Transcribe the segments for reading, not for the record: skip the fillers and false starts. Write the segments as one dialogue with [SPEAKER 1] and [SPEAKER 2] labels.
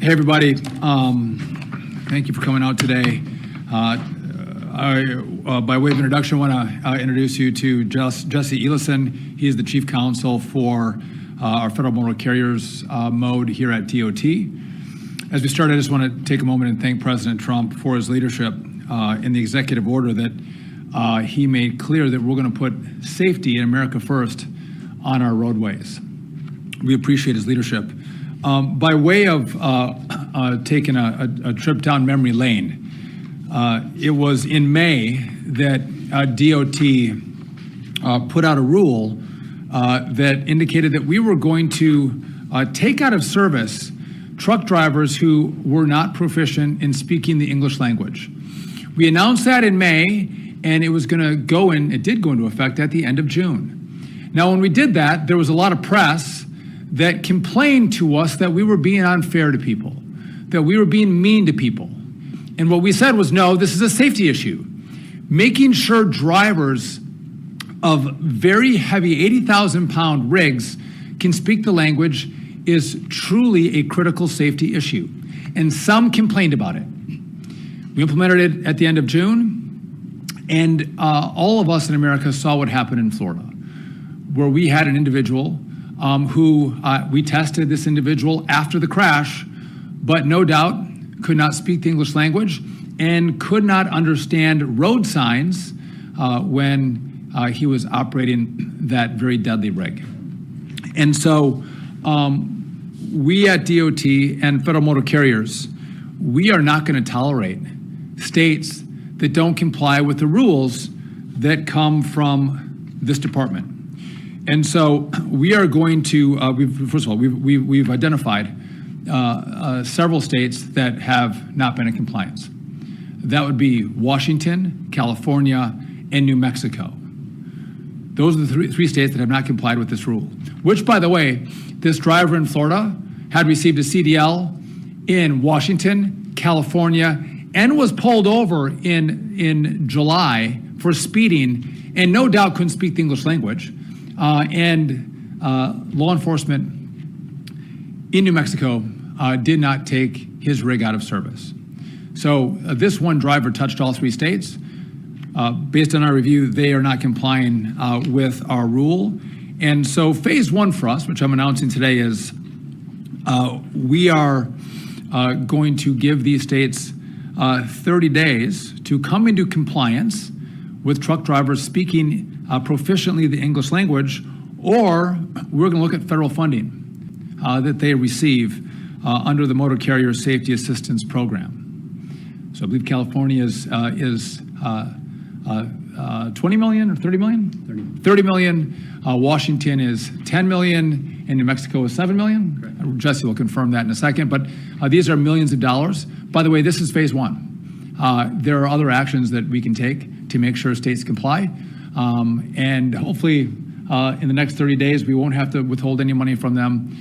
[SPEAKER 1] Hey, everybody. Thank you for coming out today. By way of introduction, I want to introduce you to Jesse Elison. He is the Chief Counsel for our Federal Motor Carriers mode here at DOT. As we start, I just want to take a moment and thank President Trump for his leadership in the executive order that he made clear that we're going to put safety in America first on our roadways. We appreciate his leadership. By way of taking a trip down memory lane, it was in May that DOT put out a rule that indicated that we were going to take out of service truck drivers who were not proficient in speaking the English language. We announced that in May, and it was going to go in, it did go into effect at the end of June. Now, when we did that, there was a lot of press that complained to us that we were being unfair to people, that we were being mean to people. And what we said was, no, this is a safety issue. Making sure drivers of very heavy 80,000-pound rigs can speak the language is truly a critical safety issue. And some complained about it. We implemented it at the end of June, and all of us in America saw what happened in Florida, where we had an individual who we tested this individual after the crash, but no doubt could not speak the English language and could not understand road signs when he was operating that very deadly rig. And so we at DOT and Federal Motor Carriers, we are not going to tolerate states that don't comply with the rules that come from this department. And so we are going to, first of all, we've identified several states that have not been in compliance. That would be Washington, California, and New Mexico. Those are the three states that have not complied with this rule, which, by the way, this driver in Florida had received a CDL in Washington, California, and was pulled over in July for speeding, and no doubt couldn't speak the English language. And law enforcement in New Mexico did not take his rig out of service. So this one driver touched all three states. Based on our review, they are not complying with our rule. And so phase one for us, which I'm announcing today, is we are going to give these states 30 days to come into compliance with truck drivers speaking proficiently the English language, or we're going to look at federal funding that they receive under the Motor Carrier Safety Assistance Program. So I believe California is 20 million or 30 million? 30 million. Washington is 10 million, and New Mexico is 7 million. Correct. Jesse will confirm that in a second, but these are millions of dollars. By the way, this is phase one. There are other actions that we can take to make sure states comply. And hopefully in the next 30 days, we won't have to withhold any money from them.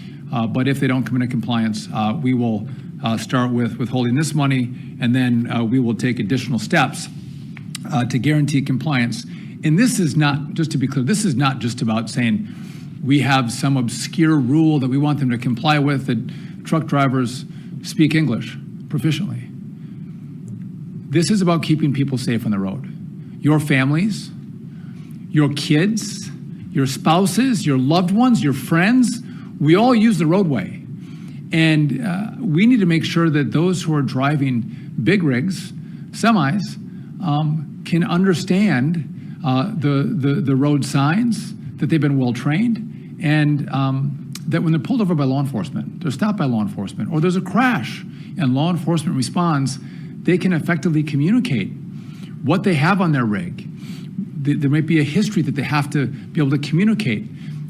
[SPEAKER 1] But if they don't come into compliance, we will start with withholding this money, and then we will take additional steps to guarantee compliance. And this is not, just to be clear, this is not just about saying we have some obscure rule that we want them to comply with, that truck drivers speak English proficiently. This is about keeping people safe on the road. Your families, your kids, your spouses, your loved ones, your friends, we all use the roadway. And we need to make sure that those who are driving big rigs, semis, can understand the road signs, that they've been well trained, and that when they're pulled over by law enforcement, they're stopped by law enforcement, or there's a crash and law enforcement responds, they can effectively communicate what they have on their rig. There might be a history that they have to be able to communicate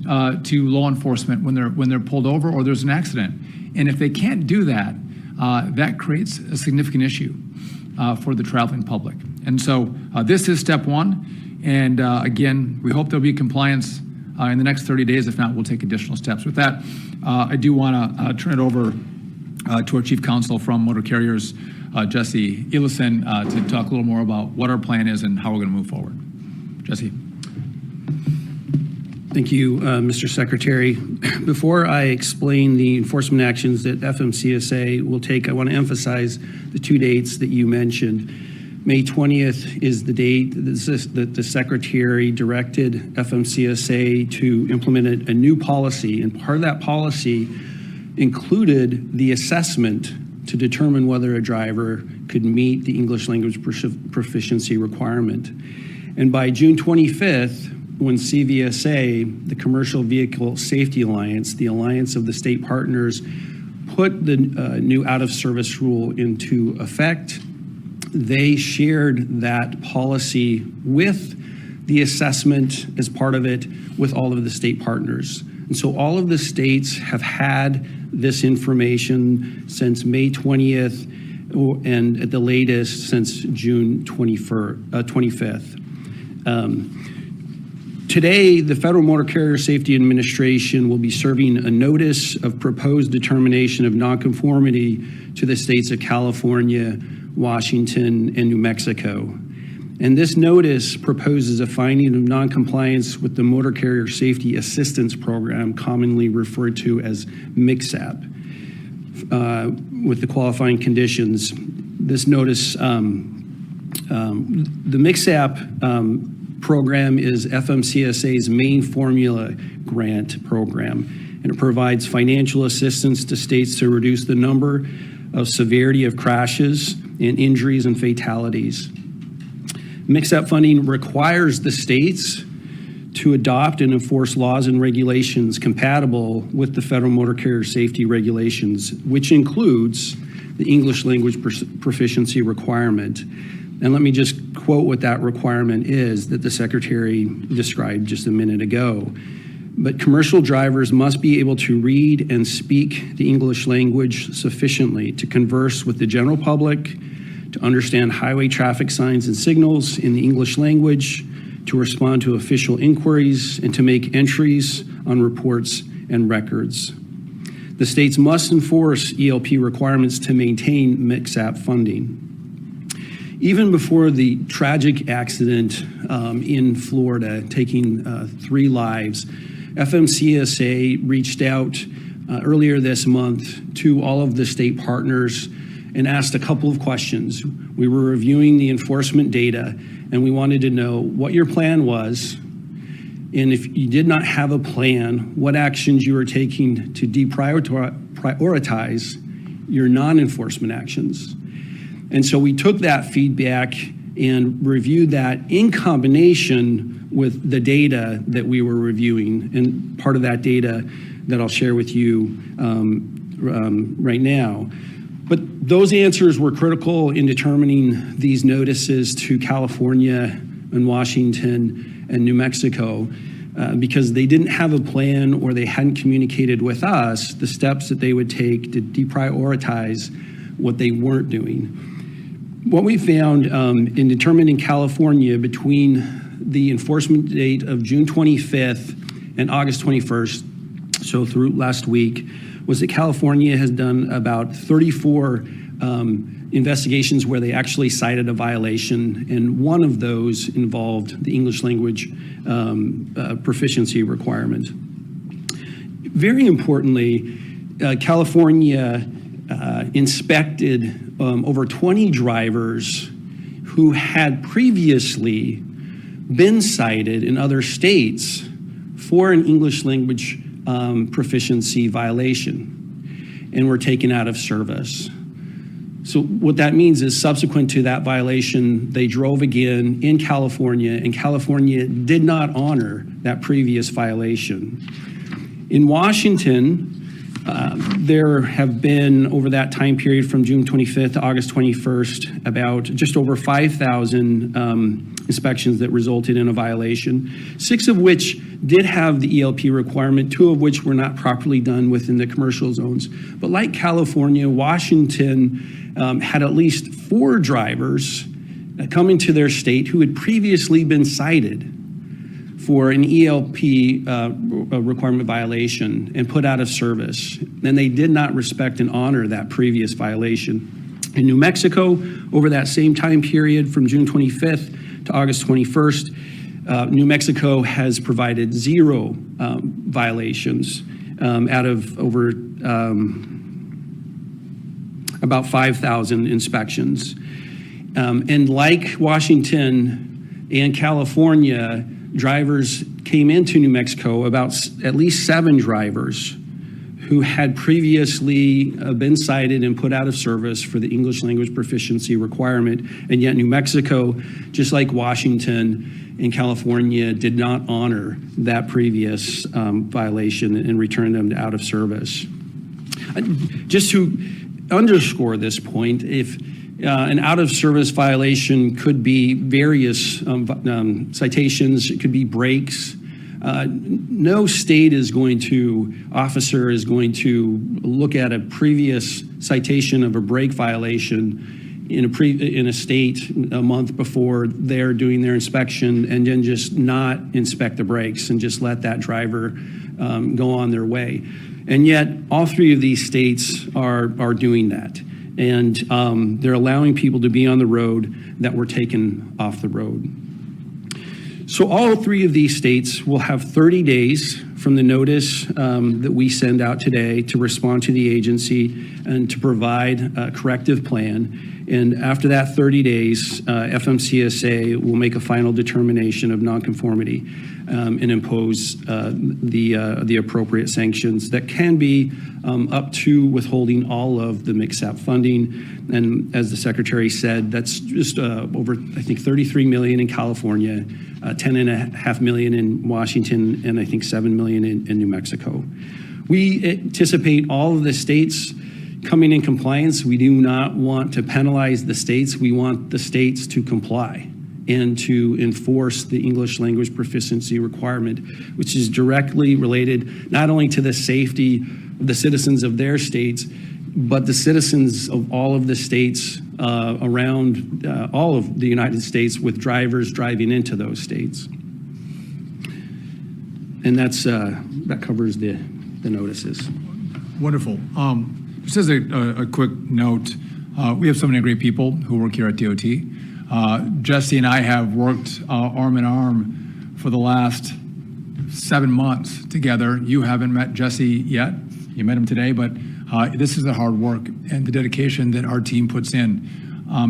[SPEAKER 1] to law enforcement when they're pulled over or there's an accident. And if they can't do that, that creates a significant issue for the traveling public. And so this is step one. And again, we hope there'll be compliance in the next 30 days. If not, we'll take additional steps. With that, I do want to turn it over to our Chief Counsel from Motor Carriers, Jesse Elison, to talk a little more about what our plan is and how we're going to move forward. Jesse.
[SPEAKER 2] Thank you, Mr. Secretary. Before I explain the enforcement actions that FMCSA will take, I want to emphasize the two dates that you mentioned. May 20th is the date that the Secretary directed FMCSA to implement a new policy, and part of that policy included the assessment to determine whether a driver could meet the English language proficiency requirement. And by June 25th, when CVSA, the Commercial Vehicle Safety Alliance, the alliance of the state partners, put the new out-of-service rule into effect, they shared that policy with the assessment as part of it with all of the state partners. And so all of the states have had this information since May 20th and at the latest since June 25th. Today, the Federal Motor Carrier Safety Administration will be serving a notice of proposed determination of nonconformity to the states of California, Washington, and New Mexico. And this notice proposes a finding of noncompliance with the Motor Carrier Safety Assistance Program, commonly referred to as MCSAP, with the qualifying conditions. This notice, the MCSAP program is FMCSA's main formula grant program, and it provides financial assistance to states to reduce the number of severity of crashes and injuries and fatalities. MCSAP funding requires the states to adopt and enforce laws and regulations compatible with the Federal Motor Carrier Safety Regulations, which includes the English language proficiency requirement. And let me just quote what that requirement is that the Secretary described just a minute ago. But commercial drivers must be able to read and speak the English language sufficiently to converse with the general public, to understand highway traffic signs and signals in the English language, to respond to official inquiries, and to make entries on reports and records. The states must enforce ELP requirements to maintain MCSAP funding. Even before the tragic accident in Florida, taking 3 lives, FMCSA reached out earlier this month to all of the state partners and asked a couple of questions. We were reviewing the enforcement data, and we wanted to know what your plan was, and if you did not have a plan, what actions you were taking to deprioritize your non-enforcement actions. And so we took that feedback and reviewed that in combination with the data that we were reviewing, and part of that data that I'll share with you right now. But those answers were critical in determining these notices to California and Washington and New Mexico because they didn't have a plan, or they hadn't communicated with us the steps that they would take to deprioritize what they weren't doing. What we found in determining California between the enforcement date of June 25th and August 21st, so through last week, was that California has done about 34 investigations where they actually cited a violation, and one of those involved the English language proficiency requirement. Very importantly, California inspected over 20 drivers who had previously been cited in other states for an English language proficiency violation and were taken out of service. So what that means is subsequent to that violation, they drove again in California, and California did not honor that previous violation. In Washington, there have been, over that time period from June 25th to August 21st, about just over 5,000 inspections that resulted in a violation, 6 of which did have the ELP requirement, 2 of which were not properly done within the commercial zones. But like California, Washington had at least 4 drivers come into their state who had previously been cited for an ELP requirement violation and put out of service. And they did not respect and honor that previous violation. In New Mexico, over that same time period from June 25th to August 21st, New Mexico has provided 0 violations out of over about 5,000 inspections. And like Washington and California, drivers came into New Mexico, about at least 7 drivers who had previously been cited and put out of service for the English language proficiency requirement. And yet New Mexico, just like Washington and California, did not honor that previous violation and return them out of service. Just to underscore this point, if an out-of-service violation could be various citations, it could be breaks. No state officer is going to look at a previous citation of a brake violation in a state a month before they're doing their inspection and then just not inspect the brakes and just let that driver go on their way. And yet all 3 of these states are doing that. And they're allowing people to be on the road that were taken off the road. So all 3 of these states will have 30 days from the notice that we send out today to respond to the agency and to provide a corrective plan. And after that 30 days, FMCSA will make a final determination of nonconformity and impose the appropriate sanctions that can be up to withholding all of the MCSAP funding. And as the Secretary said, that's just over, I think, $33 million in California, $10.5 million in Washington, and I think $7 million in New Mexico. We anticipate all of the states coming in compliance. We do not want to penalize the states. We want the states to comply and to enforce the English language proficiency requirement, which is directly related not only to the safety of the citizens of their states, but the citizens of all of the states around all of the United States with drivers driving into those states. And that covers the notices.
[SPEAKER 1] Wonderful. Just as a quick note, we have so many great people who work here at DOT. Jesse and I have worked arm in arm for the last 7 months together. You haven't met Jesse yet. You met him today, but this is the hard work and the dedication that our team puts in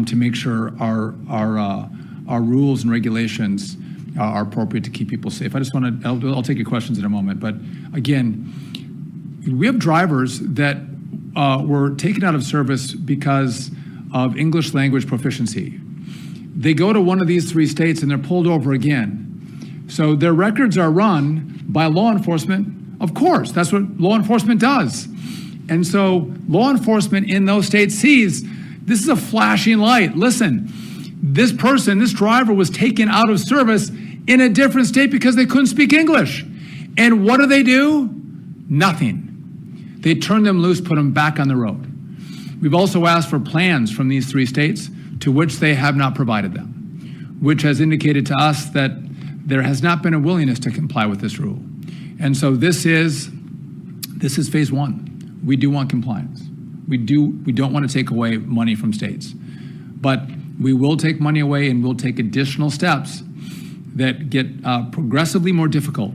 [SPEAKER 1] to make sure our rules and regulations are appropriate to keep people safe. I just want to, I'll take your questions in a moment, but again, we have drivers that were taken out of service because of English language proficiency. They go to one of these 3 states and they're pulled over again. So their records are run by law enforcement. Of course, that's what law enforcement does. And so law enforcement in those states sees this is a flashing light. Listen, this driver was taken out of service in a different state because they couldn't speak English. And what do? Nothing. They turn them loose, put them back on the road. We've also asked for plans from these 3 states to which they have not provided them, which has indicated to us that there has not been a willingness to comply with this rule. And so this is phase 1. We do want compliance. We don't want to take away money from states, but we will take money away and we'll take additional steps that get progressively more difficult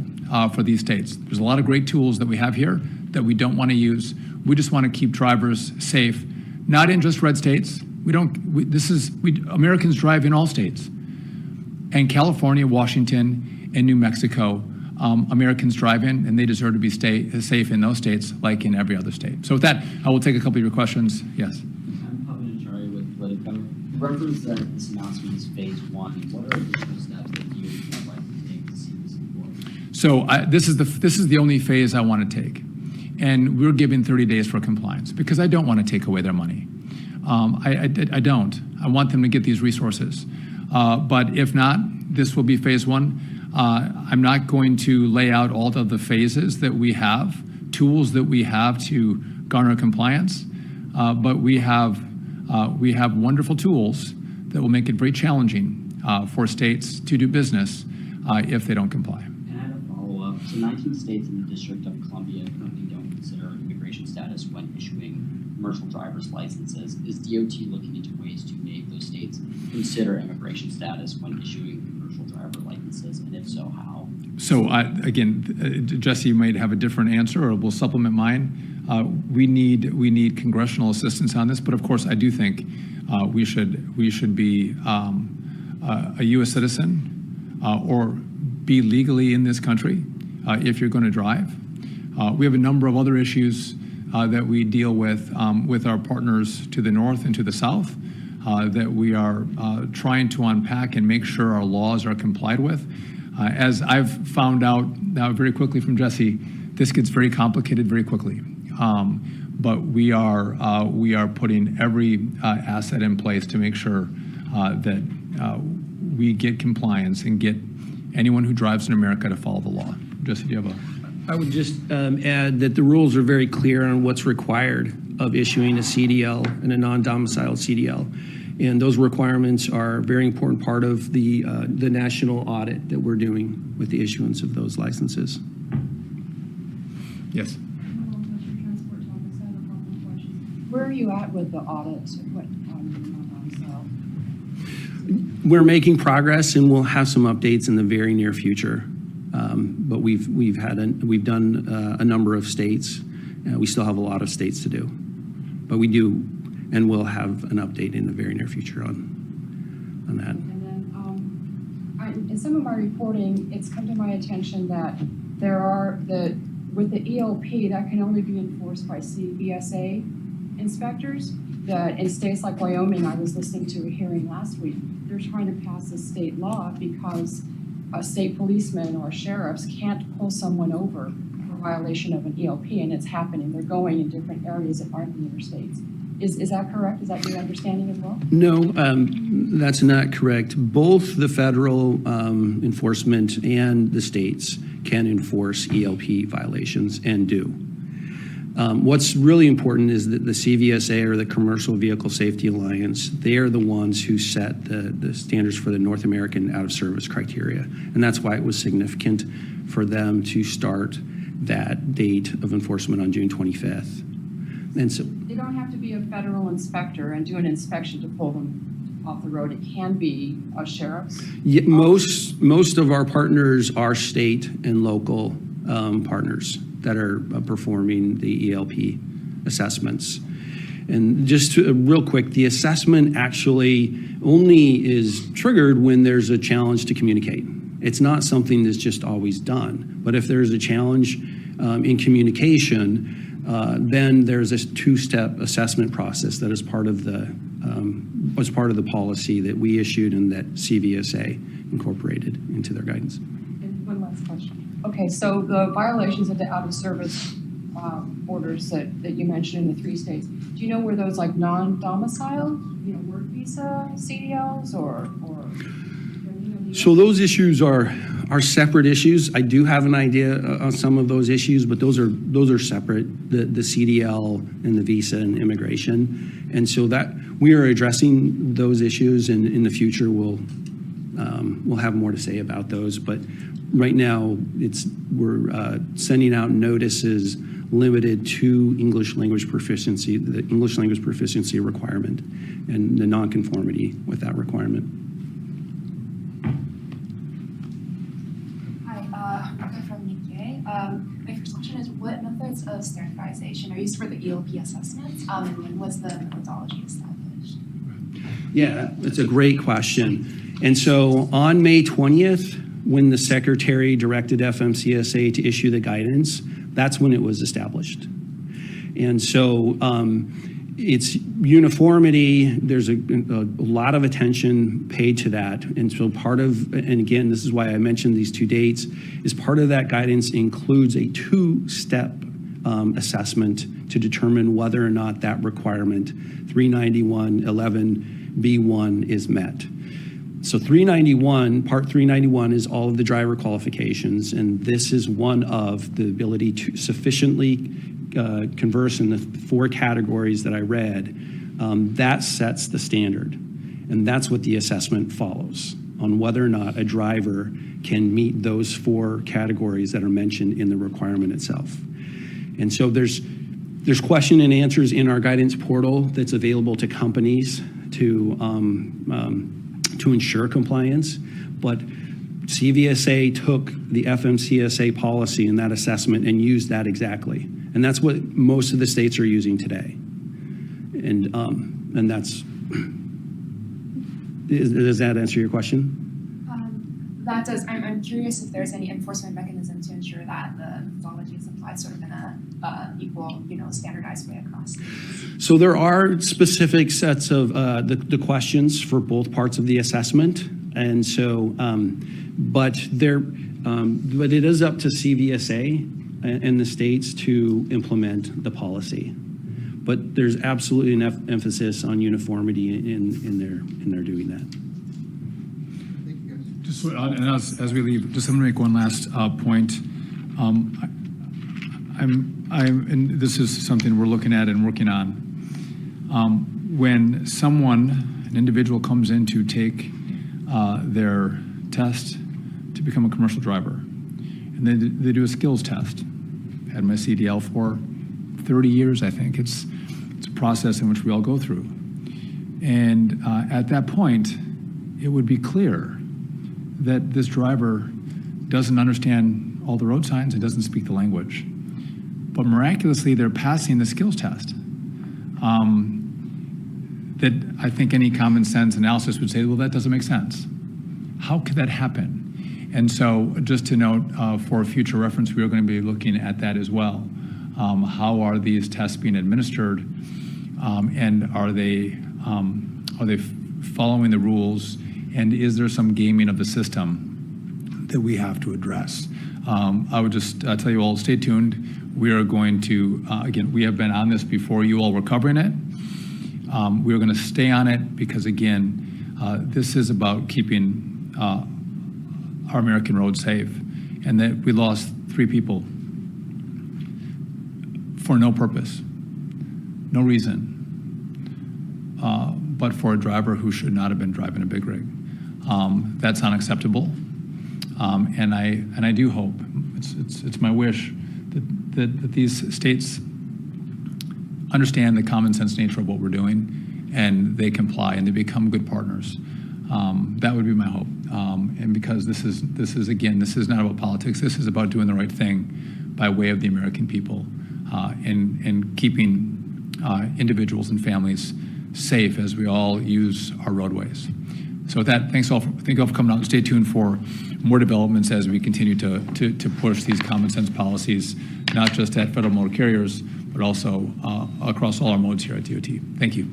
[SPEAKER 1] for these states. There's a lot of great tools that we have here that we don't want to use. We just want to keep drivers safe, not in just red states. Americans drive in all states. And California, Washington, and New Mexico, Americans drive in, and they deserve to be safe in those states like in every other state. So with that, I will take a couple of your questions. Yes.
[SPEAKER 3] I'm Pavan Achari with Politico. In reference that this announcement is phase 1, what are additional steps that you would like to take to see this enforced?
[SPEAKER 1] So this is the only phase I want to take. And we're giving 30 days for compliance because I don't want to take away their money. I don't. I want them to get these resources. But if not, this will be phase 1. I'm not going to lay out all of the phases that we have, tools that we have to garner compliance, but we have wonderful tools that will make it very challenging for states to do business if they don't comply.
[SPEAKER 3] And I had a follow-up. So 19 states in the District of Columbia currently don't consider immigration status when issuing commercial driver's licenses. Is DOT looking into ways to make those states consider immigration status when issuing commercial driver licenses, and if so, how?
[SPEAKER 1] So again, Jesse might have a different answer, or will supplement mine. We need congressional assistance on this, but of course, I do think we should be a U.S. citizen or be legally in this country if you're going to drive. We have a number of other issues that we deal with our partners to the north and to the south that we are trying to unpack and make sure our laws are complied with. As I've found out now very quickly from Jesse, this gets very complicated very quickly. But we are putting every asset in place to make sure that we get compliance and get anyone who drives in America to follow the law. Jesse, do you have a?
[SPEAKER 2] I would just add that the rules are very clear on what's required of issuing a CDL and a non-domiciled CDL. And those requirements are a very important part of the national audit that we're doing with the issuance of those licenses.
[SPEAKER 1] Yes.
[SPEAKER 4] Where are you at with the audit?
[SPEAKER 2] We're making progress, and we'll have some updates in the very near future. But we've done a number of states. We still have a lot of states to do, but we do, and we'll have an update in the very near future on that.
[SPEAKER 4] And then in some of my reporting, it's come to my attention that with the ELP, that can only be enforced by CVSA inspectors. That in states like Wyoming, I was listening to a hearing last week, they're trying to pass a state law because a state policeman or sheriffs can't pull someone over for violation of an ELP, and it's happening. They're going in different areas that aren't the interstates. Is that correct? Is that your understanding as well?
[SPEAKER 2] No, that's not correct. Both the federal enforcement and the states can enforce ELP violations and do. What's really important is that the CVSA, or the Commercial Vehicle Safety Alliance, they are the ones who set the standards for the North American out-of-service criteria. And that's why it was significant for them to start that date of enforcement on June 25th. And so
[SPEAKER 4] They don't have to be a federal inspector and do an inspection to pull them off the road. It can be a sheriff's.
[SPEAKER 2] yeah, most of our partners are state and local partners that are performing the ELP assessments. And just real quick, the assessment actually only is triggered when there's a challenge to communicate. It's not something that's just always done. But if there's a challenge in communication, then there's this two-step assessment process that is part of the policy that we issued and that CVSA incorporated into their guidance.
[SPEAKER 4] And one last question. Okay, so the violations of the out-of-service orders that you mentioned in the 3 states, do you know where those like non-domiciled, work visa CDLs or
[SPEAKER 2] So those issues are separate issues. I do have an idea on some of those issues, but those are separate, the CDL and the visa and immigration. And so that we are addressing those issues, and in the future we'll have more to say about those. But right now we're sending out notices limited to English language proficiency, the English language proficiency requirement, and the nonconformity with that requirement.
[SPEAKER 5] My first question is, what methods of standardization are used for the ELP assessments, and when was the methodology established?
[SPEAKER 2] Yeah, that's a great question. And so on May 20th, when the Secretary directed FMCSA to issue the guidance, that's when it was established. And so it's uniformity. There's a lot of attention paid to that. And so and again, this is why I mentioned these 2 dates, is part of that guidance includes a 2-step assessment to determine whether or not that requirement, 391.11B1, is met. So Part 391 is all of the driver qualifications, and this is one of the ability to sufficiently converse in the 4 categories that I read. That sets the standard, and that's what the assessment follows, on whether or not a driver can meet those 4 categories that are mentioned in the requirement itself. And so There's question and answers in our guidance portal that's available to companies to ensure compliance, but CVSA took the FMCSA policy and that assessment and used that exactly. And that's what most of the states are using today. And that's, does that answer your question?
[SPEAKER 5] That does. I'm curious if there's any enforcement mechanism to ensure that the methodology is applied sort of in a equal, standardized way across states.
[SPEAKER 2] So there are specific sets of the questions for both parts of the assessment. And so, but it is up to CVSA and the states to implement the policy. But there's absolutely enough emphasis on uniformity in their doing that.
[SPEAKER 1] Just so, and as we leave, just I'm going to make one last point. And this is something we're looking at and working on. When an individual comes in to take their test to become a commercial driver, and then they do a skills test. I've had my CDL for 30 years, I think. It's a process in which we all go through. And at that point, it would be clear that this driver doesn't understand all the road signs and doesn't speak the language. But miraculously, they're passing the skills test. That I think any common sense analysis would say, well, that doesn't make sense. How could that happen? And so just to note, for future reference, we are going to be looking at that as well. How are these tests being administered? And are they following the rules? And is there some gaming of the system that we have to address? I would just tell you all, stay tuned. We are going to, again, we have been on this before you all were covering it. We're going to stay on it because, again, this is about keeping our American roads safe, and that we lost 3 people for no purpose, no reason, but for a driver who should not have been driving a big rig. That's unacceptable, and I do hope, it's my wish that these states understand the common sense nature of what we're doing, and they comply and they become good partners. That would be my hope. And because this is again, this is not about politics. This is about doing the right thing by way of the American people, and keeping individuals and families safe as we all use our roadways. So with that, thank you all for coming out, and stay tuned for more developments as we continue to push these common sense policies, not just at federal motor carriers, but also across all our modes here at DOT. Thank you.